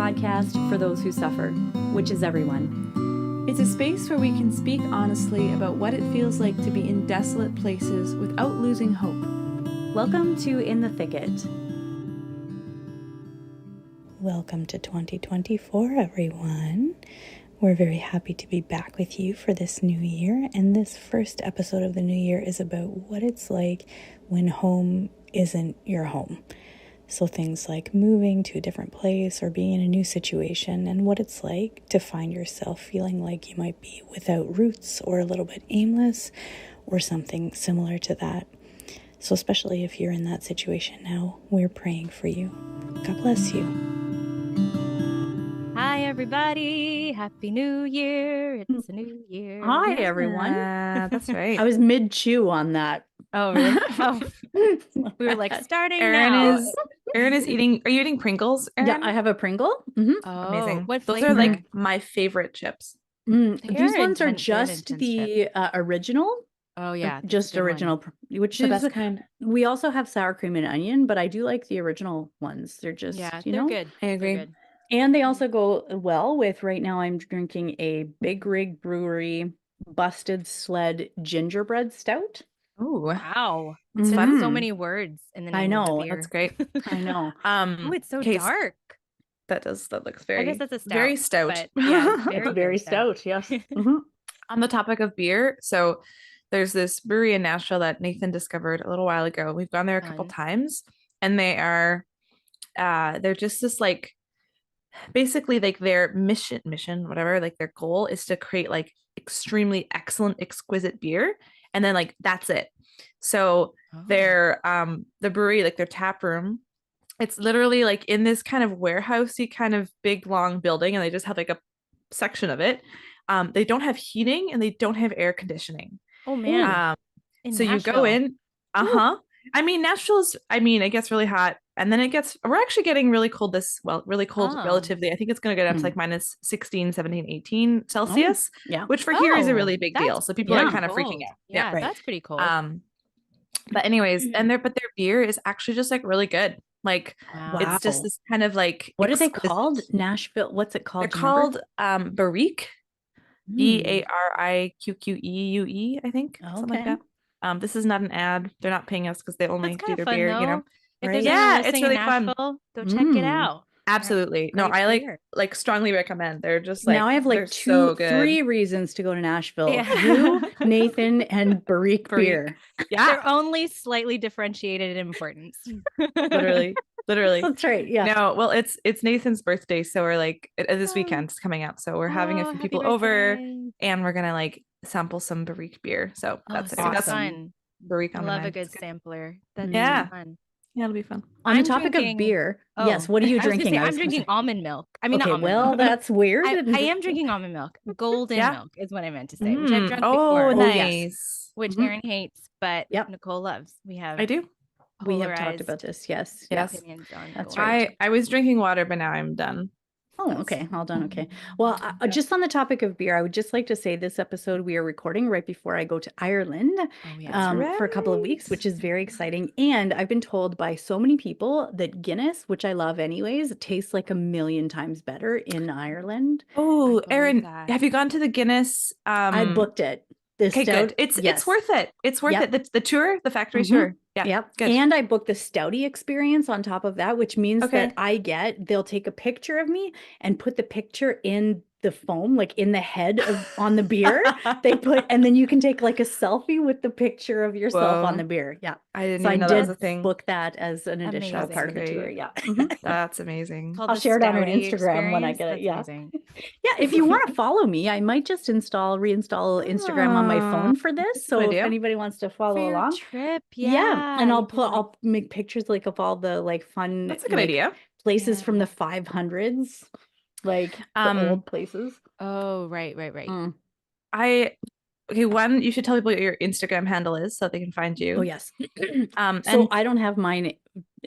podcast for those who suffer, which is everyone. It's a space where we can speak honestly about what it feels like to be in desolate places without losing hope. Welcome to In the Thicket. Welcome to 2024, everyone. We're very happy to be back with you for this new year. And this first episode of the new year is about what it's like when home isn't your home. So things like moving to a different place or being in a new situation, and what it's like to find yourself feeling like you might be without roots or a little bit aimless or something similar to that. So especially if you're in that situation now, we're praying for you. God bless you. Hi, everybody. Happy New Year. It's a new year. Hi, everyone. That's right. I was mid-chew on that. Oh, really? Oh, we were like starting Erin now. is eating. Are you eating Pringles, Erin? Yeah, I have a Pringle. Mm-hmm. Oh, Amazing. what Those flavor? are like my favorite chips. These They're ones are intense- they're an just intense the original. Oh, yeah. Just good one. original, which The is best kind. We also have sour cream and onion, but I do like the original ones. They're just, Yeah, you they're know, good. I agree. They're good. and they also go well with, right now I'm drinking a Big Rig Brewery Busted Sled Gingerbread Stout. Oh, Wow. it's Mhm. fun. So many words in the name I of the know, beer. That's great. I know. Oh, it's so okay, dark. That looks very. I guess that's a stout. Very stout. But yeah, It's very stout, yes. Mhm. On the topic of beer, so there's this brewery in Nashville that Nathan discovered a little while ago. We've gone there a couple Fun. times, and they're just this like, basically like their mission, whatever, like their goal is to create like extremely excellent, exquisite beer, and then like that's it. So Oh. their the brewery, like their tap room, it's literally like in this kind of warehousey kind of big long building, and they just have like a section of it. They don't have heating and they don't have air conditioning. Oh, man. In So you go Nashville. in, I mean, Nashville's, it gets really hot, and then we're actually getting really cold really cold Oh. relatively. I think it's going to get up to like minus 16, 17, 18 Celsius, Yeah. which for here is a Oh, really big deal. that's So people yeah, are kind of freaking cold. out. Yeah, right. that's pretty cold. But anyways, their beer is actually just like really good. Like Wow. it's just this kind of like, What are they exquisite- called? Nashville. What's it called? They're Do you remember? called Barrique. BARIQUEUE, I think. Something like Okay. that. This is not an ad. They're not paying us because they only That's do kind their of fun, beer, though. you know. If Right. there's Yeah, anyone it's listening really in fun. Nashville, go check it out. Absolutely. No, Great I beer. like strongly recommend. They're just like, Now I have they're like so good. 3 reasons to go to Nashville. Yeah. You, Nathan, and Barrique Barrique. beer. Yeah, They're only slightly differentiated in importance. literally. That's right. Yeah. No, well, it's Nathan's birthday, so we're like this weekend's coming up, so we're having a few happy people over, birthday. and we're gonna like sample some Barrique beer. So that's it. so That's fun. Barrique I on the love a mind. good It's sampler. That's Yeah. so fun. Yeah, it'll be fun. On the I'm topic drinking- of beer, Oh, yes. What are you I was gonna drinking? say, I was I'm gonna drinking say- almond milk. I mean, Okay, not almond well, milk. that's weird. I am drinking almond milk. Golden Yeah. milk is what I meant to say, which I've drunk Oh, before. Oh, yes. nice. Which Mhm. Erin hates, but Yep. Nicole loves. We have I do. We have talked polarized about this. Yes. Yes. opinions on That's golden. right. I was drinking water, but now I'm done. Oh, okay. All done. Okay. Well, just on the topic of beer, I would just like to say this episode we are recording right before I go to Ireland Oh, yeah. for a couple of weeks, which is very exciting. And I've been told by so many people that Guinness, which I love anyways, tastes like a million times better in Ireland. Oh, believe Erin, that. have you gone to the Guinness? I booked it. The Okay, stout, good. It's yes. worth it. It's worth Yep. it. The tour, the factory Mhm. tour. Yeah. Yep. Good. And I booked the stouty experience on top of that, which means Okay. that they'll take a picture of me and put the picture in the foam, like in the head on the beer. And then you can take like a selfie with the picture of yourself on Whoa. the beer. Yeah. I didn't So I even know that was a did thing. book that as an additional Amazing. part of the tour. Great. Yeah. That's amazing. Called I'll the share it on our Stouty Instagram when I experience. get it, That's yeah. amazing. Yeah. If you want to follow me, I might just reinstall Instagram on my phone for this. So good if idea. anybody wants to For follow your along. trip, Yeah. And you I'll can, like- I'll make pictures like of all the like fun That's a good like, idea. places from Yeah. the 500s, like the Um, old places. Oh, right. Mm. One, you should tell people what your Instagram handle is so they can find you. Oh yes. And So I don't have mine.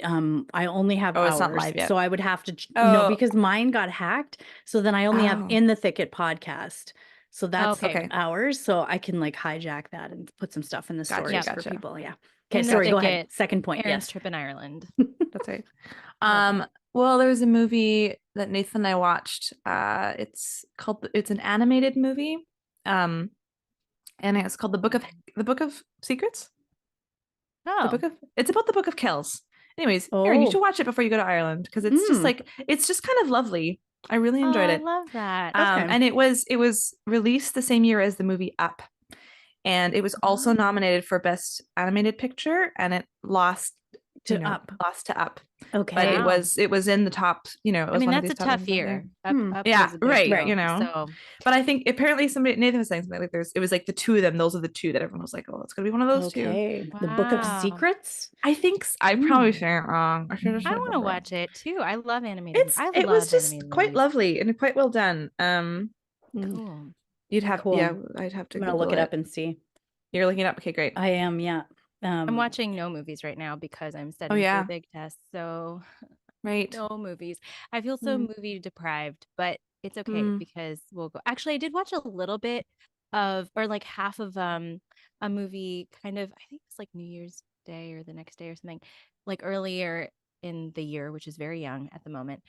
I only have Oh, ours. it's not live yet. So I would have to no, Oh. because mine got hacked. So then I only have Oh. In the Thicket podcast. So that's Okay. ours. So I can like hijack that and put some stuff in the Gotcha, stories for gotcha. people. Yeah. Okay, In the sorry, go ahead. Thicket, Second point. Erin's Yes. trip in Ireland. that's right. Love Well, there was a movie that Nathan and I watched. It's an animated movie. Um, and it's called The Book of Secrets. The Oh, book of it's about the Book of Kells. Anyways, Erin, you Oh. should watch it before you go to Ireland because it's just Mm. like it's just kind of lovely. I really enjoyed I it. love that. Okay. And it was released the same year as the movie Up, and it was also Oh. nominated for Best Animated Picture, and it lost To Up. lost to Up. Okay. But Wow. it was in the top. It I was mean, one of that's a these top tough ones out there. year. Hmm. Up Yeah, was a big right, deal. you know. So But I think apparently Nathan was saying something like it was like the two of them. Those are the two that everyone was like, oh, it's gonna be one of those two. Okay. The Book of Wow. Secrets? I think I'm probably Hmm. saying it wrong. I should have I said want it to wrong. watch it too. I love animated. It was just quite lovely and quite well done. Mm. Cool. You'd have Cool. I'd have to I'm gonna look Google it up and see. You're looking it up. Okay, great. I am, yeah. I'm watching no movies right now because I'm studying for yeah. a big test. So Right. no movies. I feel so movie deprived, but it's okay Mm. because we'll go. Actually, I did watch a little bit of, or like half of a movie kind of, I think it's like New Year's Day or the next day or something, like earlier in the year, which is very young at the moment.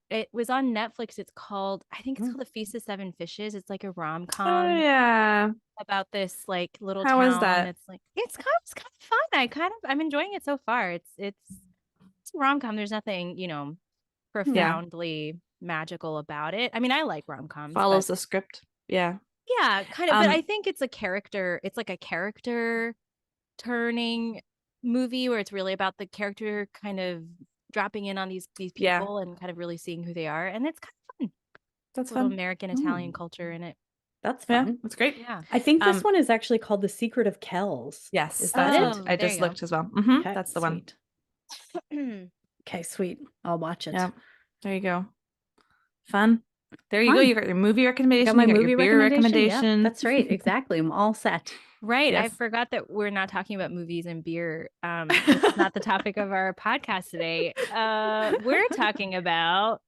It was on Netflix. I think it's called The Feast of Seven Fishes. It's like a Oh rom-com yeah. about this like little How is town. that? It's like it's kind of fun. I'm enjoying it so far. It's a rom-com. There's nothing, profoundly magical about it. I mean, I like rom-coms, Follows but the script. Yeah. yeah, kind of. But I Um, think it's like a character turning movie where it's really about the character kind of dropping in on these Yeah. people and kind of really seeing who they are. And it's kind of fun. That's A little fun. American Italian culture in it. That's Yeah, fun. that's great. Yeah. I think this Um, one is actually called The Secret of Kells. Yes, Is that's that Oh, it? I there just you go. looked as well. Okay, That's the one. sweet. Okay, sweet. I'll watch it. Yeah. There you go. Fun. There you go. Fun. You got your movie recommendation. Got my you got movie your beer recommendation. recommendation. Yeah, that's right. Exactly. I'm all set. Right. I Yes. forgot that we're not talking about movies and beer. It's not the topic of our podcast today. We're talking about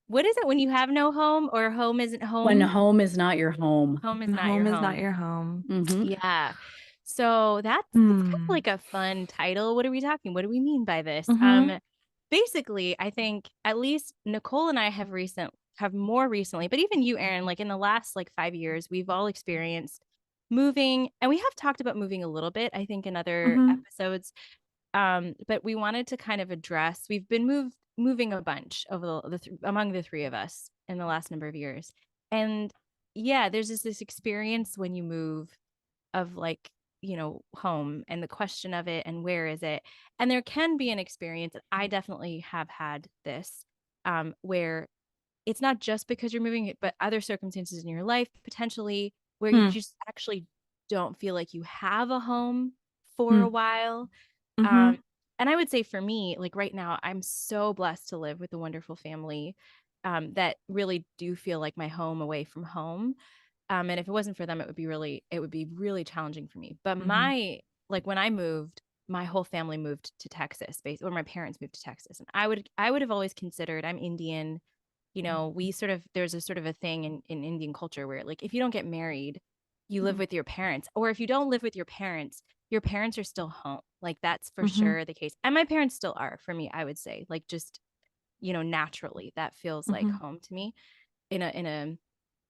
what is it when you have no home or home isn't home? When home is not your home. Home is And not home your is home. not your home. Mhm. Yeah. So that's kind of Hmm. like a fun title. What are we talking? What do we mean by this? Mhm. Basically, I think at least Nicole and I have more recently, but even you, Erin, like in the last like 5 years, we've all experienced moving, and we have talked about moving a little bit, I think, in other Mhm. episodes. But we wanted to kind of address, we've been moving a bunch over among the three of us in the last number of years. And yeah, there's this experience when you move of like, home and the question of it and where is it? And there can be an experience, and I definitely have had this, where it's not just because you're moving it, but other circumstances in your life potentially where you Hmm. just actually don't feel like you have a home for Hmm. a while. Mhm. And I would say for me, like right now, I'm so blessed to live with a wonderful family that really do feel like my home away from home. And if it wasn't for them, it would be really challenging for me. But Mhm. like when I moved, my whole family moved to Texas, or my parents moved to Texas. And I would have always considered, I'm Indian, there's a sort of a thing in Indian culture where like if you don't get married, you live with your parents. Or if you don't live with your parents are still home. Like that's for Mhm. sure the case. And my parents still are for me, I would say. Like just, naturally that feels like Mhm. home to me in a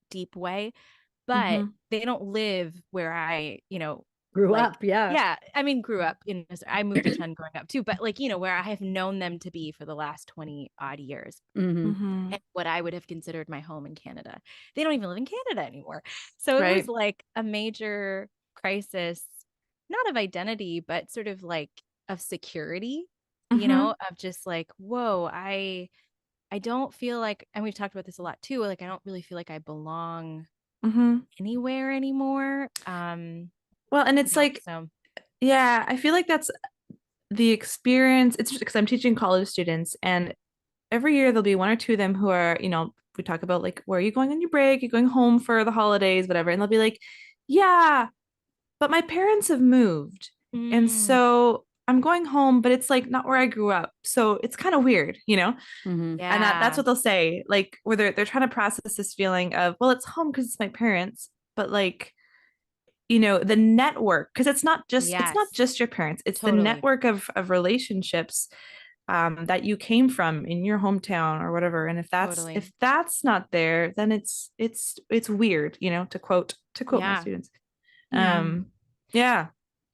deep way. But Mhm. they don't live where I, Grew like, up. Yeah. yeah, I mean, grew up I moved a ton growing up too, but like, where I have known them to be for the last 20 odd years. Mhm. Mhm. And what I would have considered my home in Canada. They don't even live in Canada anymore. So it was Right. like a major crisis, not of identity, but sort of like of security, Mhm. of just like, whoa, I don't feel like, and we've talked about this a lot too, like I don't really feel like I belong Mhm. anywhere anymore. Well, and it's like, So yeah, I feel like that's the experience. It's just because I'm teaching college students, and every year there'll be one or two of them who are, we talk about like, where are you going on your break? You're going home for the holidays, whatever. And they'll be like, yeah, but my parents have moved. And so I'm going home, but it's like not where I grew up. So it's kind of weird, Mhm. yeah. And that's what they'll say, like where they're trying to process this feeling of, well, it's home because it's my parents, but like, the network, because it's not Yes. just your parents, it's the Totally. network of relationships that you came from in your hometown or whatever. And Totally. if that's not there, then it's weird, to quote my Yeah. students. Yeah. Yeah.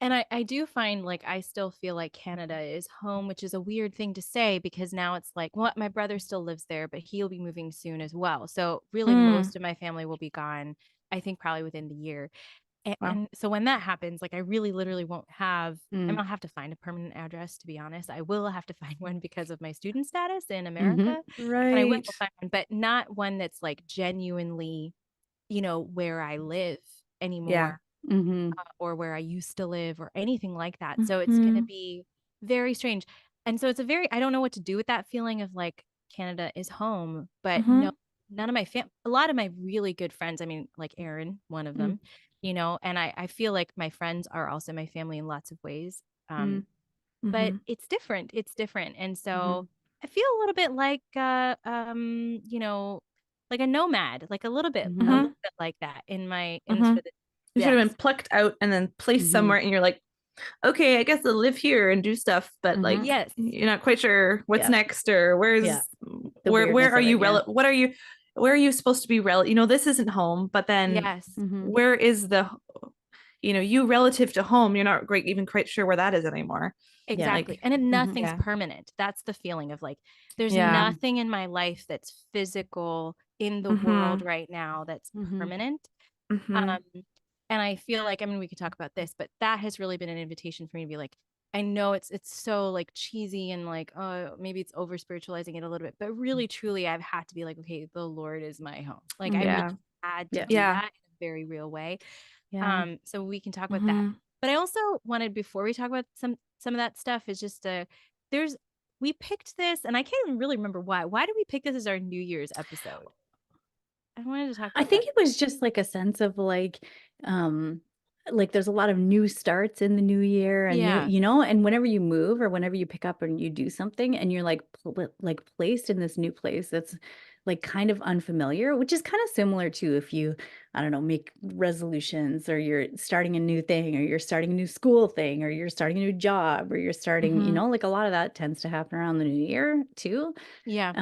And I do find like I still feel like Canada is home, which is a weird thing to say because now it's like, well, my brother still lives there, but he'll be moving soon as well. So really most of my family will be gone, I think probably within the year. Wow. And so when that happens, like I really literally won't have, Mm. I'll have to find a permanent address, to be honest. I will have to find one because of my student status in Mhm. America. Right. And I will find one, but not one that's like genuinely, where I live anymore. Mhm. Or where I used to live or anything like that. So it's going to be very strange. And so it's I don't know what to do with that feeling of like Canada is home, but no, none of a lot of my really good friends, I mean, like Erin, one of them, and I feel like my friends are also my family in lots of ways. But it's different. It's different. And so I feel a little bit like, like a nomad, like a little bit like that in sort of You should have been depths. plucked out and then placed somewhere, and you're like, okay, I guess I'll live here and do stuff, but like Yes. you're not quite sure what's Yeah. next or where's Yeah. where weirdness are of you it, yeah. what are you where are you supposed to be this isn't home, but then Yes. where is you relative to home, you're not even quite sure where that is anymore. Exactly. Like, And nothing's yeah. permanent. That's the feeling of like, there's Yeah. nothing in my life that's physical in the world right now that's permanent. And I feel like, I mean, we could talk about this, but that has really been an invitation for me to be like, I know it's so like cheesy and like, oh, maybe it's over spiritualizing it a little bit, but really, truly, I've had to be like, okay, the Lord is my home. Like I Yeah. really had to Yeah. do Yeah. that in a very real way. Yeah. So we can talk about that. But I also wanted, before we talk about some of that stuff, is just we picked this, and I can't even really remember why. Why did we pick this as our New Year's episode? I wanted to talk I about think that. it was just like a sense of like there's a lot of new starts in the new year and Yeah. and whenever you move or whenever you pick up and you do something and you're like placed in this new place that's like kind of unfamiliar, which is kind of similar to if you, I don't know, make resolutions or you're starting a new thing or you're starting a new school thing or you're starting a new job or you're starting, like a lot of that tends to happen around the new year too. Yeah.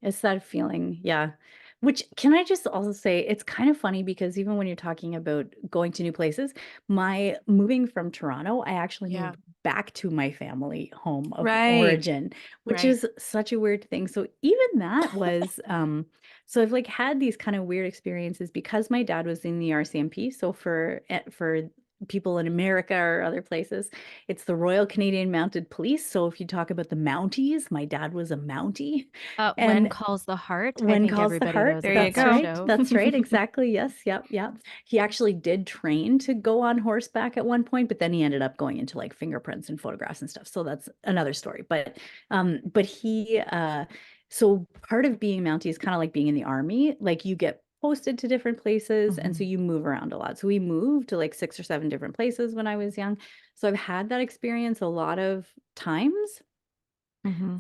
It's that feeling, yeah. Which can I just also say, it's kind of funny because even when you're talking about going to new places, my moving from Toronto, I actually moved back to my family home of origin, which is such a weird thing. So even that was, so I've like had these kind of weird experiences because my dad was in the RCMP. So for people in America or other places, it's the Royal Canadian Mounted Police. So if you talk about the Mounties, my dad was a Mountie. When And Calls the Heart. I When think Calls the everybody Heart, knows There about you that's go. that right. show. That's right. Exactly. Yes. Yep. Yep. He actually did train to go on horseback at one point, but then he ended up going into like fingerprints and photographs and stuff. So that's another story. But so part of being Mountie is kind of like being in the army. Like you get posted to different places, and so you move around a lot. So we moved to like 6 or 7 different places when I was young. So I've had that experience a lot of times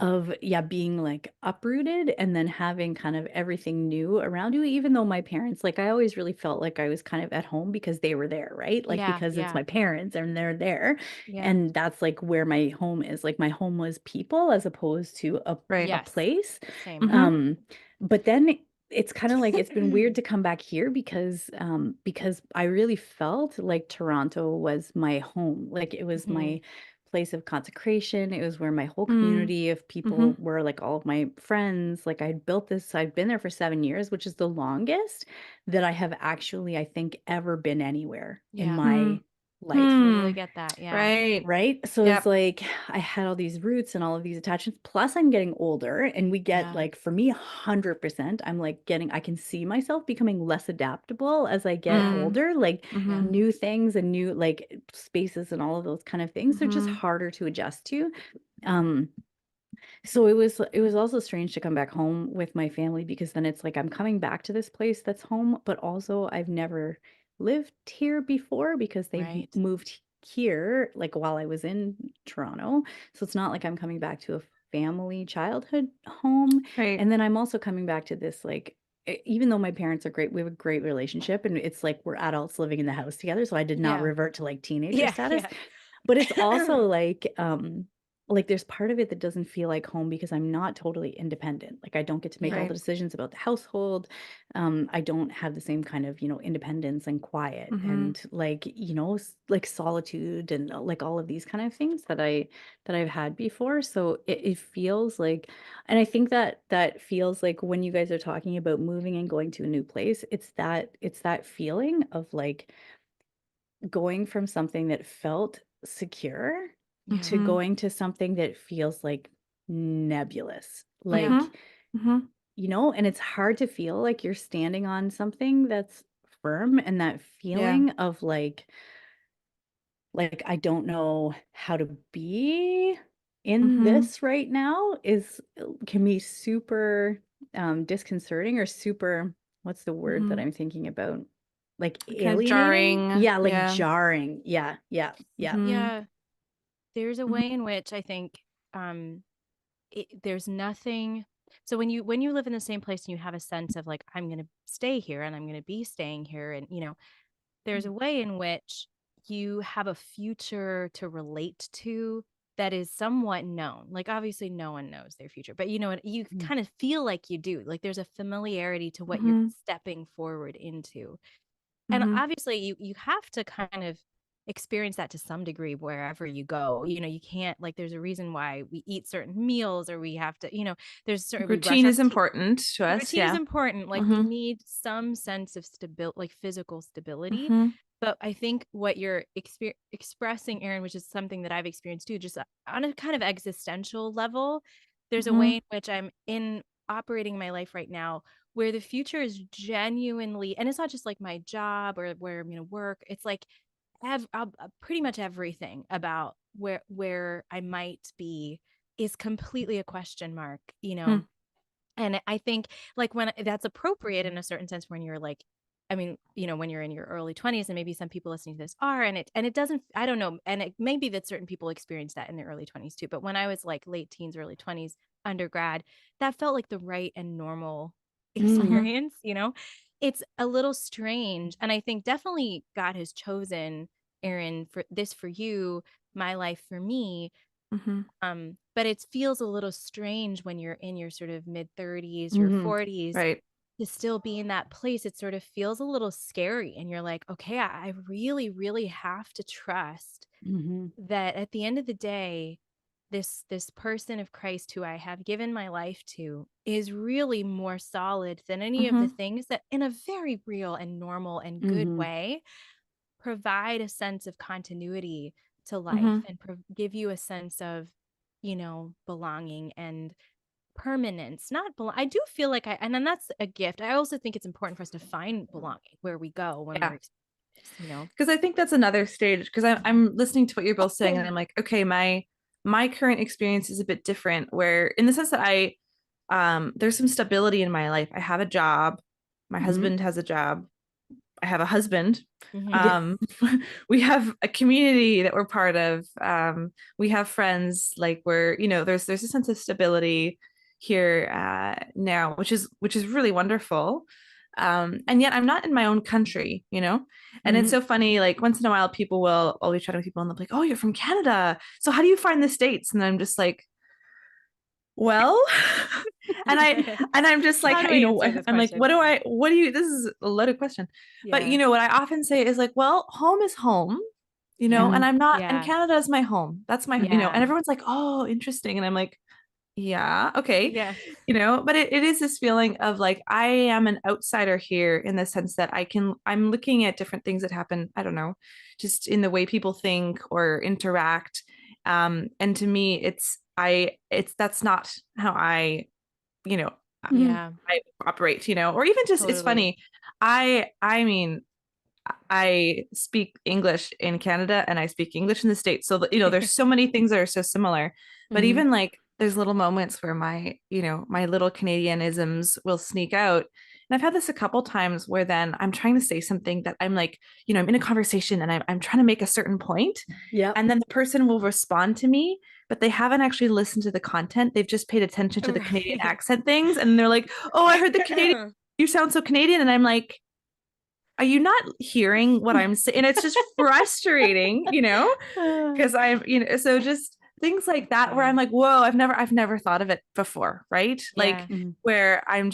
of being like uprooted and then having kind of everything new around you, even though my parents, like I always really felt like I was kind of at home because they were there, right? Like because it's my parents and they're there. And that's like where my home is. Like my home was people as opposed to a place. Same. But then it's kind of like it's been weird to come back here because I really felt like Toronto was my home. Like it was my place of consecration. It was where my whole community of people were, like all of my friends. Like I'd built this, I'd been there for 7 years, which is the longest that I have actually, I think, ever been anywhere in my life. Totally get that. Yeah. Right. So it's like I had all these roots and all of these attachments. Plus, I'm getting older, and we get like for me, 100%. I'm like I can see myself becoming less adaptable as I get older. Like new things and new like spaces and all of those kind of things. They're just harder to adjust to. So it was also strange to come back home with my family because then it's like I'm coming back to this place that's home, but also I've never lived here before because they've moved here like while I was in Toronto. So it's not like I'm coming back to a family childhood home. And then I'm also coming back to this like even though my parents are great, we have a great relationship and it's like we're adults living in the house together. So I did not revert to like teenager status. But it's also like like there's part of it that doesn't feel like home because I'm not totally independent. Like I don't get to make all Right. the decisions about the household. I don't have the same kind of, independence and quiet Mhm. and like, like solitude and like all of these kind of things that I've had before. So it feels like, and I think that feels like when you guys are talking about moving and going to a new place, it's that feeling of like going from something that felt secure Yeah. to Mhm. going to something that feels like nebulous. Yeah. Like, Mhm. and it's hard to feel like you're standing on something that's firm, and that Yeah. feeling of like I don't know how to be in Mhm. this right now can be super disconcerting or super, what's the word that Mhm. I'm thinking about? Like Kind of alienating? jarring. Yeah, like Yeah. jarring. Yeah, yeah, yeah. Mhm. Yeah. There's a Mhm. way in which I think um there's nothing. So when you live in the same place and you have a sense of like, I'm going to stay here and I'm going to be staying here, and there's a way in which you have a future to relate to that is somewhat known. Like obviously no one knows their future, but you Mm. kind of feel like you do. Like there's a familiarity to what you're Mhm. stepping forward into. And Mhm. obviously you have to kind of experience that to some degree wherever you go. You can't, like, there's a reason why we eat certain meals, or we have to, there's certain, we brush Routine our is teeth. important to us. Routine is Yeah. important. Like we Mhm. need some sense of stability, like physical stability. Mhm. But I think what you're expressing, Erin, which is something that I've experienced too, just on a kind of existential level, there's a way Mhm. in which I'm in operating my life right now where the future is genuinely, and it's not just like my job or where I'm going to work. It's like pretty much everything about where I might be is completely a question mark, Mhm. and I think like when that's appropriate in a certain sense when you're like, I mean, when you're in your early 20s, and maybe some people listening to this are, and it doesn't, I don't know, and it may be that certain people experience that in their early 20s too. But when I was like late teens, early 20s, undergrad, that felt like the right and normal Mm. experience, It's a little strange. And I think definitely God has chosen, Erin, for you, my life for me. Mhm. But it feels a little strange when you're in your sort of mid 30s, your Mhm. 40s, Right. to still be in that place. It sort of feels a little scary. And you're like, okay, I really, really have to trust Mhm. that at the end of the day, this person of Christ who I have given my life to is really more solid than any of the Mhm. things that, in a very real and normal and good Mhm. way, provide a sense of continuity to life Mhm. and give you a sense of, belonging and permanence. Not I do feel like and then that's a gift. I also think it's important for us to find belonging where we go when Yeah. we're experiencing. Because I think that's another stage. Because I'm listening to what you're both saying, and I'm like, okay, my current experience is a bit different. Where in the sense that there's some stability in my life. I have a job. My Mhm. husband has a job. I have a husband. Yeah. Um, we have a community that we're part of. We have friends. Like there's a sense of stability here now, which is really wonderful. And yet I'm not in my own country. And it's Mhm. so funny. Like once in a while, people will always chat with people, and they'll be like, "Oh, you're from Canada. So how do you find the States?" And I'm just like, well, and I'm just like, How do I answer this I'm like, question? what do you, this is a loaded question. But Yeah. what I often say is like, well, home is home, Yeah. and I'm not, and Yeah. Canada is my home. That's my, Yeah. and everyone's like, oh, interesting. And I'm like, yeah, okay. Yeah. But it is this feeling of like, I am an outsider here in the sense that I'm looking at different things that happen, I don't know, just in the way people think or interact. And to me, that's not how you know, Mhm. Yeah. I operate, or even just, it's Totally. funny. I mean, I speak English in Canada and I speak English in the States. So, there's so many things that are so similar, but Mhm. even like there's little moments where my little Canadianisms will sneak out. And I've had this a couple times where then I'm trying to say something that I'm like, I'm in a conversation and I'm trying to make a certain point, Yep. and then the person will respond to me, but they haven't actually listened to the content. They've just paid attention to the Canadian Right. accent things. And they're like, oh, I heard the Canadian, you sound so Canadian. And I'm like, are you not hearing what I'm saying? And it's just frustrating, Ah. because I'm, so just things like that where I'm like, whoa, I've never thought of it before, right? Like Mhm. where I'm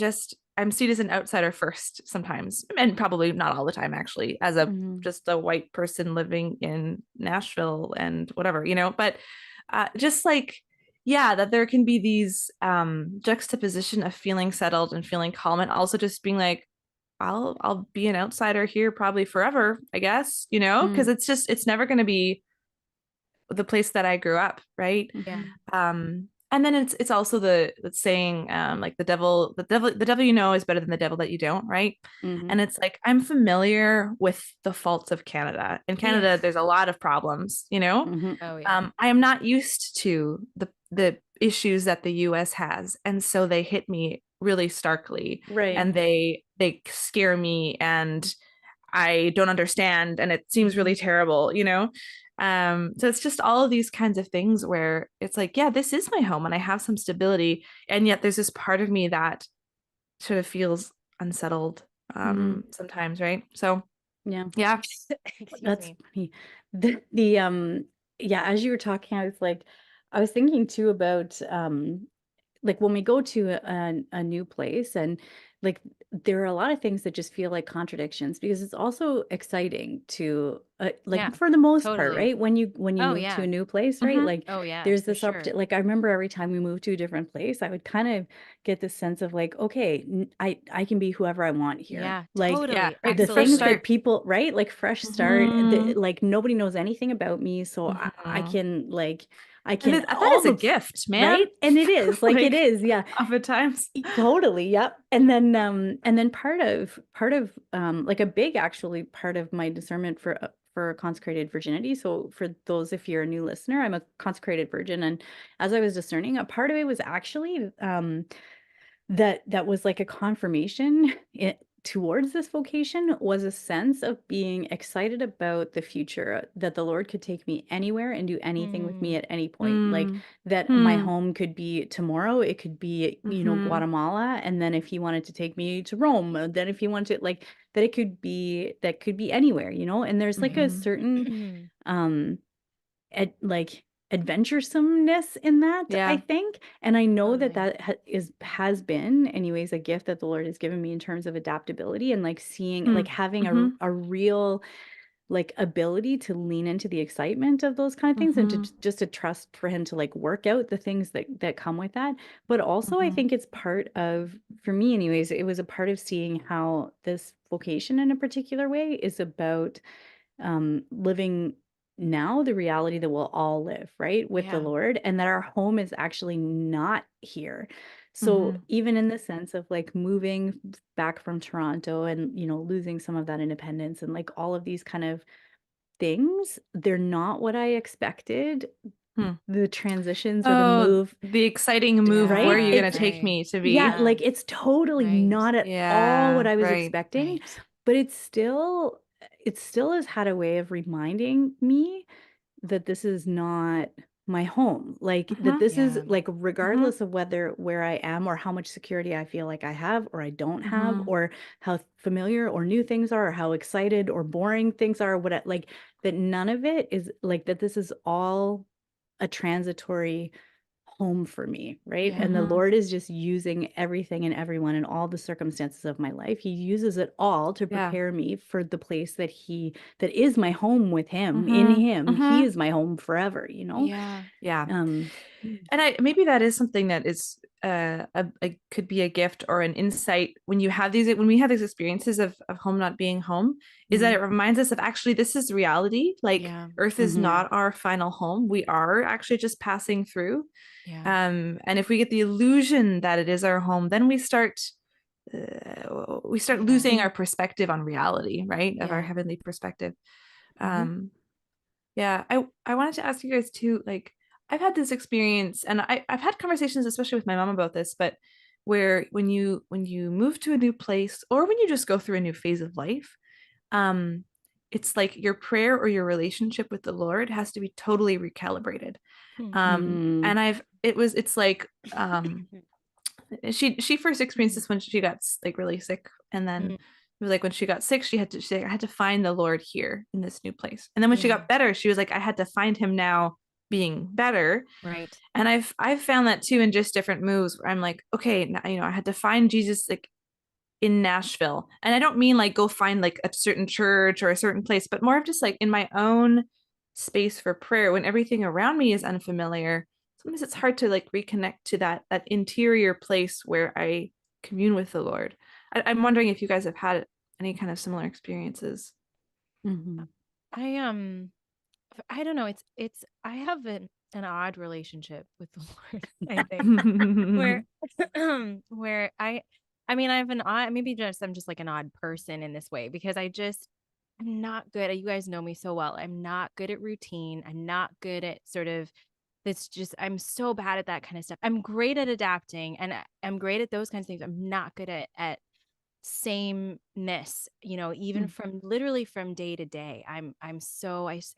seen as an outsider first sometimes, and probably not all the time actually, as a Mhm. just a white person living in Nashville and whatever, but just like, yeah, that there can be these juxtaposition of feeling settled and feeling calm, and also just being like, I'll be an outsider here probably forever, I guess, because it's never going to be the place that I grew up, right? Yeah. And then it's also the saying, like the devil is better than the devil that you don't, right? Mhm. And it's like, I'm familiar with the faults of Canada. In Canada, Yes. there's a lot of problems, Mhm. Oh yeah. I am not used to the issues that the US has, and so they hit me really starkly, Right. and they scare me, and I don't understand, and it seems really terrible, so it's just all of these kinds of things where it's like, yeah, this is my home and I have some stability, and yet there's this part of me that sort of feels unsettled Mhm. sometimes, right? So Yeah. yeah. That's me. funny. The yeah, as you were talking, I was thinking too about like when we go to a new place, and like there are a lot of things that just feel like contradictions, because it's also exciting to Yeah, like for the most part, totally. right? When you Oh move to yeah. a new place, right? Like Oh yeah, there's for this sure. like I remember every time we moved to a different place, I would kind of get this sense of like, okay, I can be whoever I want here. Yeah, Like Yeah, totally. right. the Fresh things Absolutely. that start. people, right? Like fresh start, Mhm. like nobody knows anything about me, so I Mhm. can like I And can that all is a the gift, man. right? And it is, like it Like, is, yeah. oftentimes. Totally, yep. And then part of like a big actually part of my discernment for consecrated virginity. So for those, if you're a new listener, I'm a consecrated virgin, and as I was discerning, a part of it was actually that was like a confirmation towards this vocation, was a sense of being excited about the future, that the Lord could take me anywhere and do anything with me Mm. at any point. Like Mm. that my Hmm. home could be tomorrow, it could be, Mhm. Guatemala, and then if he wanted to take me to Rome, then if he wanted to, like that it could be, that could be anywhere, and there's like a Mhm. certain um like adventuresomeness in that, I Yeah. think. And I know that Totally. has been anyways a gift that the Lord has given me in terms of adaptability, and like seeing, Hmm. like having Mhm. a real like ability to lean into the excitement of those kind of things, and to Mhm. just to trust for him to like work out the things that come with that. But also I Mhm. think it's part of, for me anyways, it was a part of seeing how this vocation in a particular way is about living now the reality that we'll all live, right, with the Yeah. Lord, and that our home is actually not here. So Mhm. even in the sense of like moving back from Toronto and, losing some of that independence and like all of these kind of things, they're not what I expected. Hmm. The transitions or the Oh, move, the exciting move. Where are right? you Yeah, going to It's take right. me to yeah, be? like it's totally Right. not at all what Yeah. I was Right. expecting, Right. but it still has had a way of reminding me that this is not my home. Like that Mhm. this is Yeah. like Mhm. regardless of where I am or how much security I feel like I have or I don't have, Mhm. or how familiar or new things are, or how excited or boring things are, what like that none of it is like that, this is all a transitory home for me, right? And the Yeah. Mhm. Lord is just using everything and everyone and all the circumstances of my life. He uses it all to Yeah. prepare me for the place that is my home with him. In Mhm. him, he Mhm. is my home forever, Yeah. Yeah. Um And I maybe that is something that is could be a gift or an insight when we have these experiences of home not being home, is that mhm, it reminds us of actually this is reality. Like Yeah. Earth is mhm, not our final home. We are actually just passing through. Yeah. And if we get the illusion that it is our home, then we start Yeah. losing our perspective on reality, right? Of our Yeah. heavenly perspective. mhm, Um, yeah, I wanted to ask you guys too, like I've had this experience, and I've had conversations, especially with my mom about this, but where when you move to a new place, or when you just go through a new phase of life, um, it's like your prayer or your relationship with the Lord has to be totally recalibrated. Hmm. mm, And it's like she first experienced this when she got like really sick, and then Mm. it was like when she got sick, I had to find the Lord here in this new place. And then when she Yeah. got better, she was like, I had to find him now being better. Right. And I've found that too in just different moves where I'm like, okay, now, I had to find Jesus like in Nashville. And I don't mean like go find like a certain church or a certain place, but more of just like in my own space for prayer when everything around me is unfamiliar. Sometimes it's hard to like reconnect to that interior place where I commune with the Lord. I'm wondering if you guys have had any kind of similar experiences. Mhm. I don't know. I have an odd relationship with the Lord, I think, where where I mean, I have an odd, maybe just I'm just like an odd person in this way because I'm not good. You guys know me so well. I'm not good at routine. I'm not good at sort of I'm so bad at that kind of stuff. I'm great at adapting and I'm great at those kinds of things. I'm not good at sameness, even Mm. from literally from day to day. I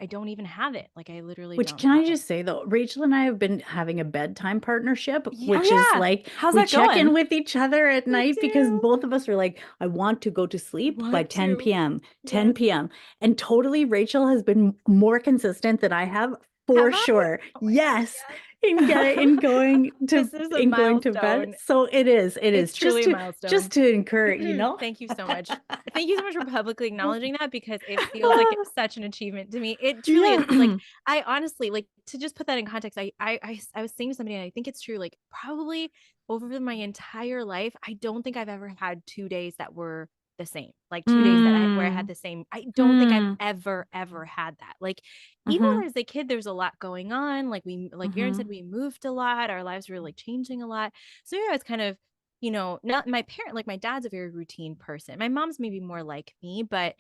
don't even have it. Like I literally Which don't can I have it. just say though, Rachel and I have been having a bedtime partnership, Yeah. which is like How's we that check in going? with each other at We night because do. both of us are like, I want to go to sleep by Want 10 to. p.m. 10 Yes. p.m. And totally Rachel has been more consistent than I have for Have I? sure. Oh my Yes. God, In going to this is a bed. milestone. So it is It's truly a milestone. just to encourage, you know. Thank you so much. Thank you so much for publicly acknowledging that because it feels like it's such an achievement to me. It truly is. Like I honestly, like to just put that in context, I was saying to somebody, and I think it's true, like probably over my entire life, I don't think I've ever had 2 days that were the same. Like 2 days where I had the same. I don't think I've ever had that. Like even when I was a kid, there's a lot going on. Like like Aaron said, we moved a lot. Our lives were like changing a lot. So yeah, I was kind of not my parent, like my dad's a very routine person. My mom's maybe more like me, but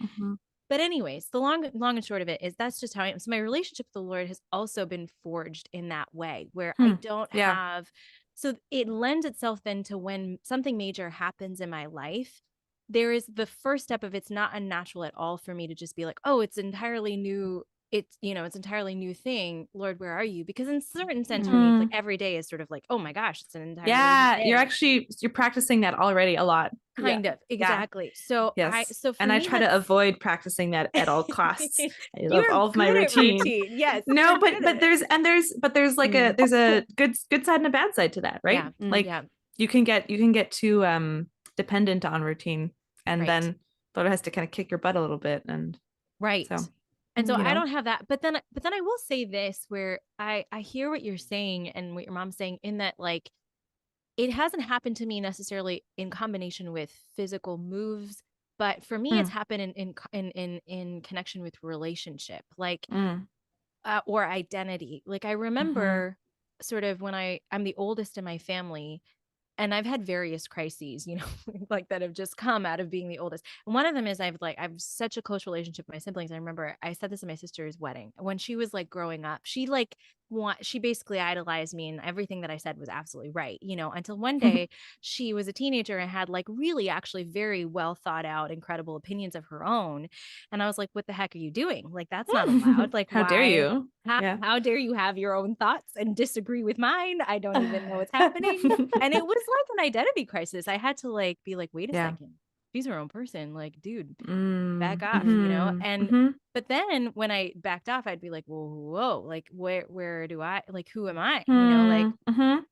anyways, the long and short of it is that's just how I am. So my relationship with the Lord has also been forged in that way where I don't Yeah. have, so it lends itself then to when something major happens in my life, there is the first step of it's not unnatural at all for me to just be like, oh, it's entirely new. It's entirely new thing. Lord, where are you? Because in certain sense for me, it's like every day is sort of like, oh my gosh, it's an entirely new day. You're practicing that already a lot. Kind of, exactly. So Yes. so for And I me, try to avoid practicing that at all costs. I love You're all of my good at routine. Yes. No, you're good but at it. there's like there's a good side and a bad side to that, right? Yeah. Like Yeah. you can get too dependent on routine and Right. then Lord has to kind of kick your butt a little bit. And Right. so And so you I know. don't have that. But then I will say this where I hear what you're saying and what your mom's saying in that like it hasn't happened to me necessarily in combination with physical moves, but for me it's happened in connection with relationship, like or identity. Like I remember sort of when I'm the oldest in my family and I've had various crises, like that have just come out of being the oldest. And one of them is I've such a close relationship with my siblings. I remember I said this at my sister's wedding when she was like growing up. She basically idolized me and everything that I said was absolutely right, until one day she was a teenager and had like really actually very well thought out, incredible opinions of her own. And I was like, what the heck are you doing? Like, that's not allowed. Like, How dare why? you? How dare you have your own thoughts and disagree with mine? I don't even know what's happening. And it was like an identity crisis. I had to like be like, wait a second. She's her own person. Like, dude, back off, And but then when I backed off, I'd be like, whoa, like where do I like who am I? Like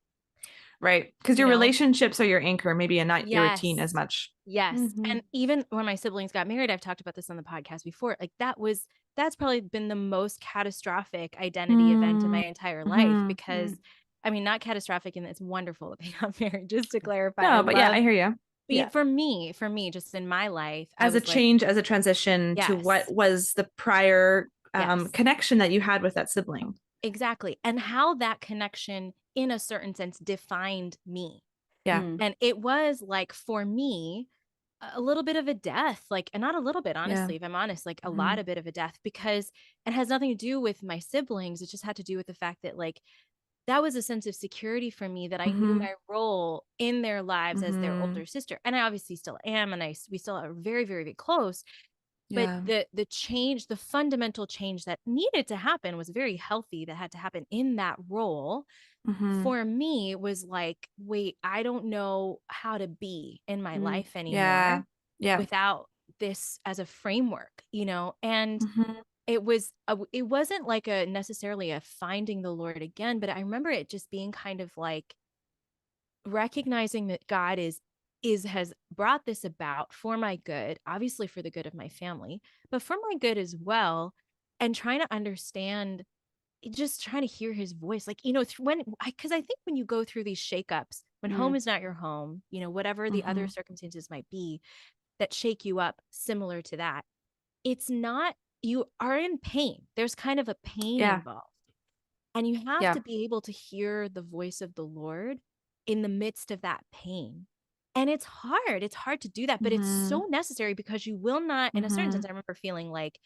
right. Because your relationships are your anchor, maybe, and not your routine as much. Yes. And even when my siblings got married, I've talked about this on the podcast before. Like that's probably been the most catastrophic identity event in my entire life because I mean, not catastrophic and it's wonderful that they got married, just to clarify. No, but yeah, I hear you. But for me, just in my life, as a change, as a transition to what was the prior connection that you had with that sibling. Exactly. And how that connection, in a certain sense, defined me. Yeah. And it was like, for me, a little bit of a death, like, and not a little bit, honestly, if I'm honest, like a lot of bit of a death, because it has nothing to do with my siblings. It just had to do with the fact that like, that was a sense of security for me that I knew my role in their lives as their older sister. And I obviously still am. And we still are very, very, very close. But the change, the fundamental change that needed to happen was very healthy, that had to happen in that role. For me was like, wait, I don't know how to be in my life anymore without this as a framework, and it wasn't like a necessarily a finding the Lord again, but I remember it just being kind of like recognizing that God has brought this about for my good, obviously for the good of my family, but for my good as well, and trying to understand, just trying to hear his voice, like, because I think when you go through these shakeups, when home is not your home, whatever the other circumstances might be that shake you up, similar to that, it's not, you are in pain. There's kind of a pain Yeah. involved. And you have Yeah. to be able to hear the voice of the Lord in the midst of that pain. And it's hard. It's hard to do that, but it's so necessary, because you will not, in a certain sense, I remember feeling like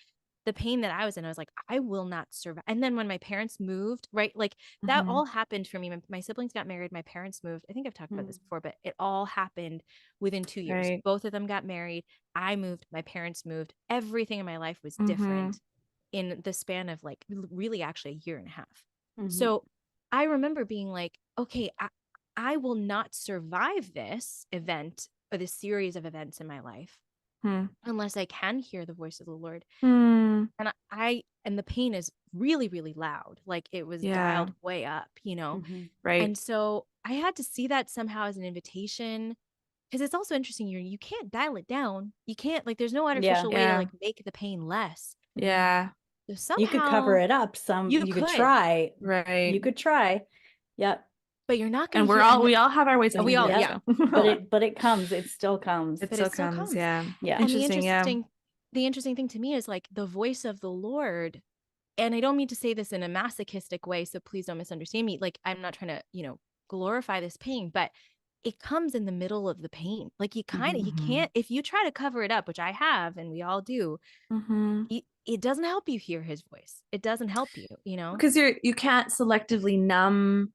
the pain that I was in, I was like, I will not survive. And then when my parents moved, right, like that all happened for me. My siblings got married, my parents moved. I think I've talked about this before, but it all happened within 2 years. Right. Both of them got married. I moved, my parents moved. Everything in my life was different in the span of like really actually a year and a half. So I remember being like, okay, I will not survive this event or this series of events in my life unless I can hear the voice of the Lord. And and the pain is really, really loud. Like it was dialed way up, Right. And so I had to see that somehow as an invitation, because it's also interesting. You can't dial it down. You can't, like, there's no artificial way to like make the pain less. Yeah. So somehow You could cover it up you could try. Right. You could try. Yep. but you're not going And to we all have our ways of we all, doing it, yeah. so. But it comes. It still comes. It But still it still comes. comes. Yeah. Yeah. And Interesting. the interesting thing to me is like the voice of the Lord. And I don't mean to say this in a masochistic way, so please don't misunderstand me. Like, I'm not trying to, glorify this pain, but it comes in the middle of the pain. Like you can't, if you try to cover it up, which I have, and we all do, it doesn't help you hear his voice. It doesn't help you, Because you can't selectively numb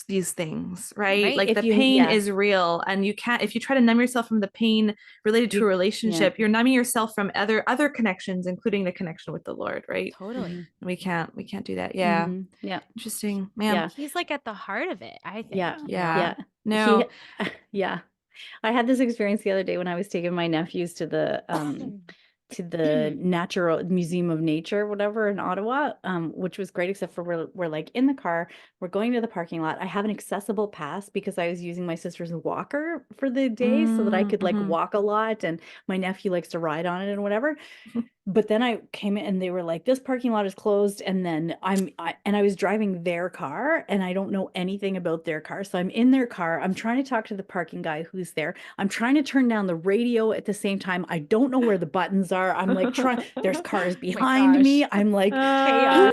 these things, right? Like If the you- pain yeah. is real, and you can't, if you try to numb yourself from the pain related to a relationship, you're numbing yourself from other connections, including the connection with the Lord, right? Totally. We can't do that. Yeah. Yeah. Interesting, man. Yeah. He's like at the heart of it, I think. Yeah. Yeah. No. No. Yeah. I had this experience the other day when I was taking my nephews to the Natural Museum of Nature, whatever, in Ottawa, which was great, except for we're like in the car, we're going to the parking lot. I have an accessible pass because I was using my sister's walker for the day so that I could like walk a lot, and my nephew likes to ride on it and whatever. But then I came in and they were like, this parking lot is closed. And then I was driving their car, and I don't know anything about their car. So I'm in their car. I'm trying to talk to the parking guy who's there. I'm trying to turn down the radio at the same time. I don't know where the buttons are. I'm like there's cars behind me. I'm like, Chaos.